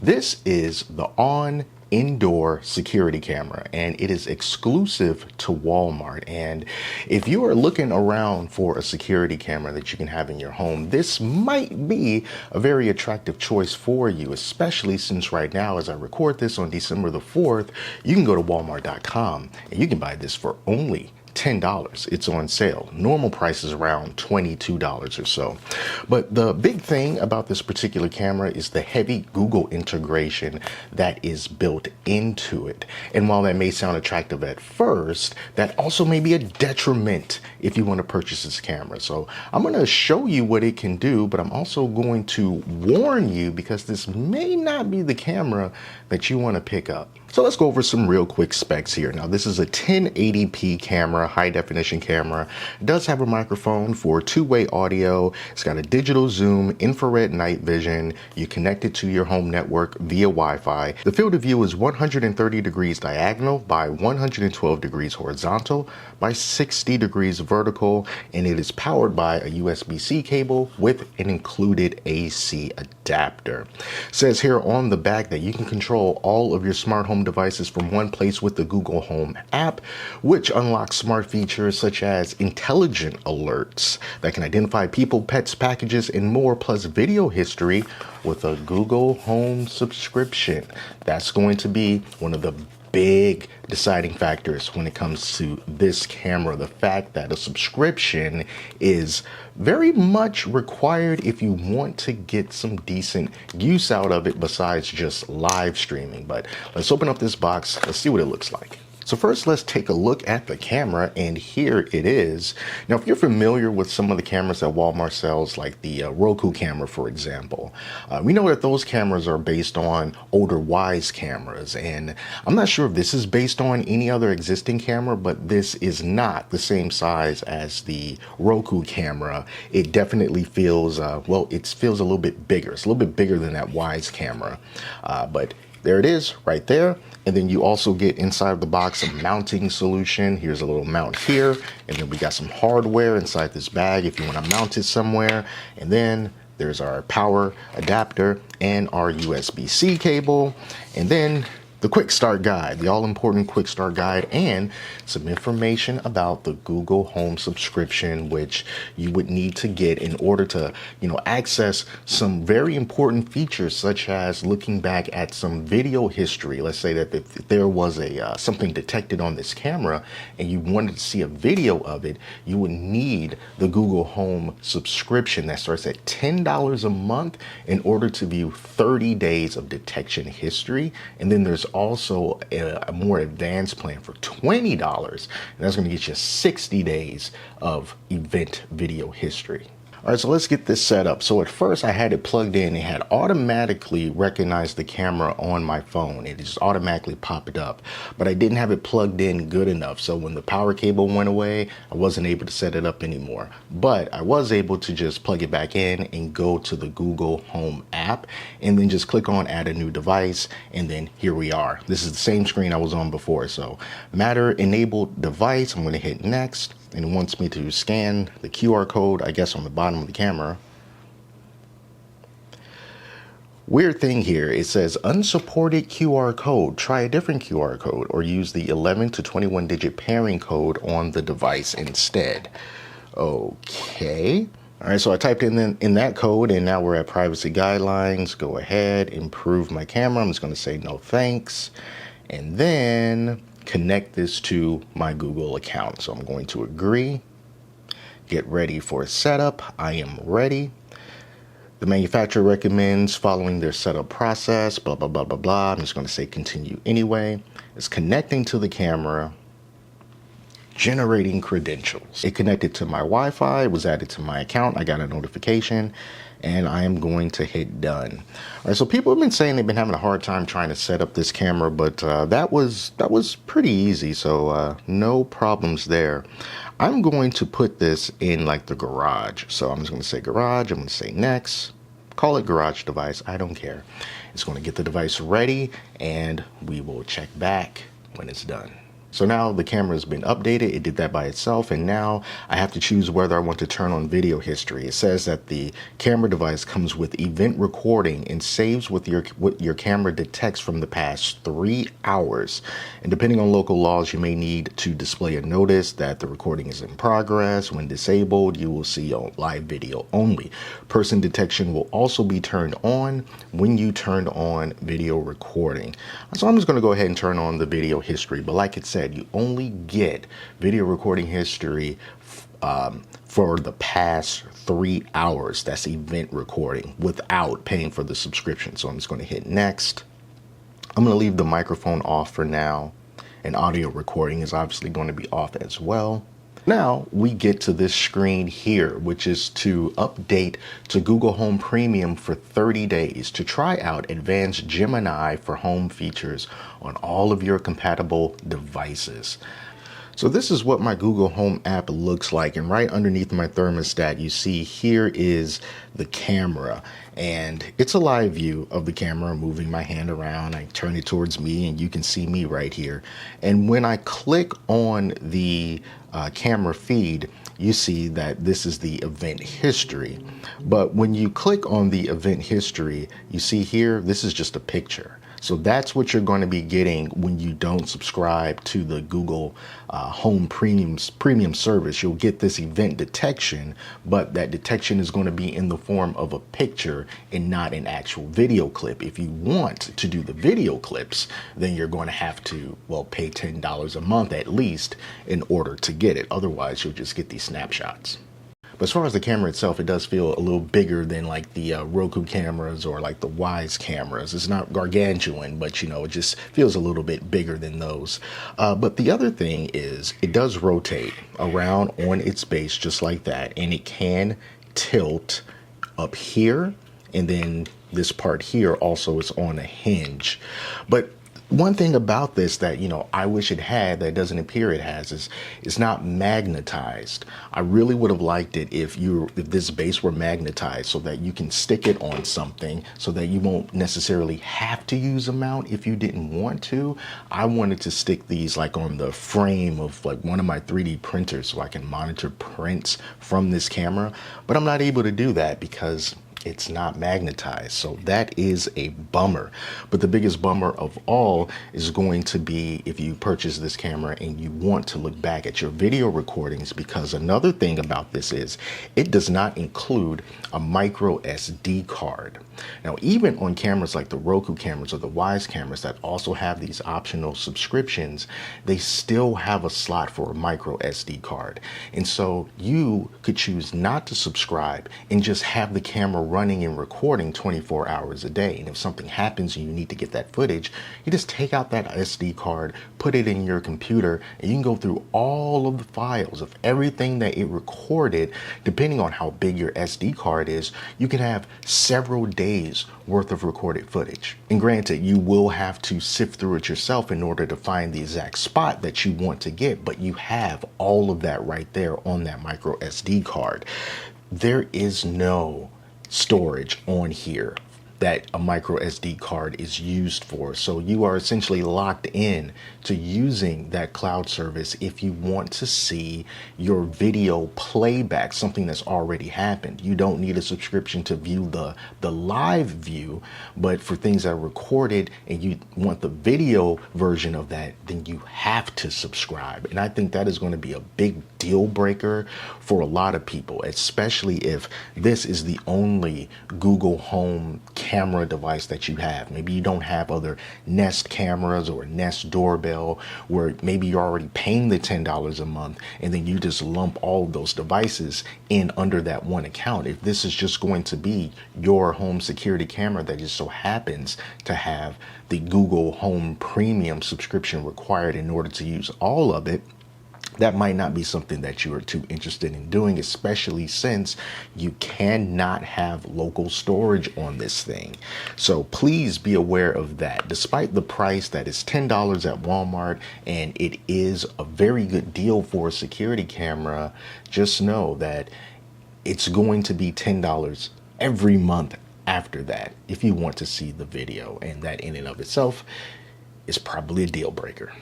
This is the Onn Indoor Security Camera, and it is exclusive to Walmart. And if you are looking around for a security camera that you can have in your home, this might be a very attractive choice for you, especially since right now, as I record this on December the 4th, you can go to walmart.com and you can buy this for only $10. It's on sale. Normal price is around $22 or so. But the big thing about this particular camera is the heavy Google integration that is built into it. And while that may sound attractive at first, that also may be a detriment if you want to purchase this camera. So I'm going to show you what it can do, but I'm also going to warn you because this may not be the camera that you want to pick up. So let's go over some real quick specs here. Now, this is a 1080p camera, high definition camera. It does have a microphone for two-way audio. It's got a digital zoom, infrared night vision. You connect it to your home network via Wi-Fi. The field of view is 130 degrees diagonal by 112 degrees horizontal by 60 degrees vertical, and it is powered by a USB-C cable with an included AC adapter. It says here on the back that you can control all of your smart home devices from one place with the Google Home app, which unlocks smart features such as intelligent alerts that can identify people, pets, packages, and more, plus video history with a Google Home subscription. That's going to be one of the big deciding factors when it comes to this camera. The fact that a subscription is very much required if you want to get some decent use out of it besides just live streaming. But let's open up this box. Let's see what it looks like. So first, let's take a look at the camera, and here it is. Now, if you're familiar with some of the cameras that Walmart sells, like the Roku camera, for example, we know that those cameras are based on older Wyze cameras, and I'm not sure if this is based on any other existing camera, but this is not the same size as the Roku camera. It definitely feels, well, it feels a little bit bigger. It's a little bit bigger than that Wyze camera, but there it is right there. And then you also get inside of the box a mounting solution. Here's a little mount here. And then we got some hardware inside this bag if you want to mount it somewhere. And then there's our power adapter and our USB-C cable. And then the quick start guide, the all-important quick start guide, and some information about the Google Home subscription, which you would need to get in order to, access some very important features, such as looking back at some video history. Let's say that if there was something detected on this camera and you wanted to see a video of it, you would need the Google Home subscription that starts at $10 a month in order to view 30 days of detection history. And then there's also a more advanced plan for $20, and that's going to get you 60 days of event video history. All right, so let's get this set up. So at first I had it plugged in. It had automatically recognized the camera on my phone. It just automatically popped up, but I didn't have it plugged in good enough. So when the power cable went away, I wasn't able to set it up anymore, but I was able to just plug it back in and go to the Google Home app and then just click on add a new device. And then here we are. This is the same screen I was on before. So Matter enabled device. I'm going to hit next. And it wants me to scan the QR code, I guess, on the bottom of the camera. Weird thing here, it says unsupported QR code. Try a different QR code or use the 11 to 21 digit pairing code on the device instead. Okay. All right, so I typed in that code, and now we're at privacy guidelines. Go ahead, improve my camera. I'm just going to say no thanks. And then connect this to my Google account. So I'm going to agree, get ready for setup. I am ready. The manufacturer recommends following their setup process, blah, blah, blah, blah, blah. I'm just going to say continue anyway. It's connecting to the camera, generating credentials. It connected to my Wi-Fi, it was added to my account. I got a notification, and I am going to hit done. All right, so people have been saying they've been having a hard time trying to set up this camera, but that was pretty easy, so no problems there. I'm going to put this in like the garage. So I'm just going to say garage, I'm going to say next, call it garage device, I don't care. It's going to get the device ready, and we will check back when it's done. So now the camera has been updated. It did that by itself. And now I have to choose whether I want to turn on video history. It says that the camera device comes with event recording and saves what your camera detects from the past 3 hours. And depending on local laws, you may need to display a notice that the recording is in progress. When disabled, you will see on live video only. Person detection will also be turned on when you turn on video recording. So I'm just going to go ahead and turn on the video history. But like it said, you only get video recording history for the past 3 hours. That's event recording without paying for the subscription. So I'm just going to hit next. I'm going to leave the microphone off for now, and audio recording is obviously going to be off as well. Now we get to this screen here, which is to update to Google Home Premium for 30 days to try out advanced Gemini for home features on all of your compatible devices. So this is what my Google Home app looks like, and right underneath my thermostat you see here is the camera, and it's a live view of the camera. Moving my hand around, I turn it towards me and you can see me right here. And when I click on the camera feed, you see that this is the event history. But when you click on the event history, you see here, this is just a picture. So that's what you're going to be getting when you don't subscribe to the Google Home Premium service. You'll get this event detection, but that detection is going to be in the form of a picture and not an actual video clip. If you want to do the video clips, then you're going to have to, well, pay $10 a month at least in order to get it. Otherwise, you'll just get these snapshots. But as far as the camera itself, it does feel a little bigger than like the Roku cameras or like the Wyze cameras. It's not gargantuan, but you know, it just feels a little bit bigger than those. But the other thing is it does rotate around on its base just like that. And it can tilt up here. And then this part here also is on a hinge. But one thing about this that, you know, I wish it had that doesn't appear it has is it's not magnetized. I really would have liked it if this base were magnetized so that you can stick it on something so that you won't necessarily have to use a mount if you didn't want to. I wanted to stick these like on the frame of like one of my 3D printers so I can monitor prints from this camera, but I'm not able to do that because it's not magnetized. So that is a bummer. But the biggest bummer of all is going to be if you purchase this camera and you want to look back at your video recordings, because another thing about this is it does not include a micro SD card. Now, even on cameras like the Roku cameras or the Wyze cameras that also have these optional subscriptions, they still have a slot for a micro SD card. And so you could choose not to subscribe and just have the camera running and recording 24 hours a day. And if something happens and you need to get that footage, you just take out that SD card, put it in your computer, and you can go through all of the files of everything that it recorded. Depending on how big your SD card is, you can have several days worth of recorded footage. And granted, you will have to sift through it yourself in order to find the exact spot that you want to get, but you have all of that right there on that micro SD card. There is no storage on here that a micro SD card is used for. So you are essentially locked in to using that cloud service if you want to see your video playback, something that's already happened. You don't need a subscription to view the live view, but for things that are recorded and you want the video version of that, then you have to subscribe. And I think that is going to be a big deal breaker for a lot of people, especially if this is the only Google Home camera device that you have. Maybe you don't have other Nest cameras or Nest doorbell, where maybe you're already paying the $10 a month and then you just lump all of those devices in under that one account. If this is just going to be your home security camera that just so happens to have the Google Home Premium subscription required in order to use all of it, that might not be something that you are too interested in doing, especially since you cannot have local storage on this thing. So please be aware of that. Despite the price that is $10 at Walmart, and it is a very good deal for a security camera, just know that it's going to be $10 every month after that if you want to see the video, and that in and of itself is probably a deal breaker.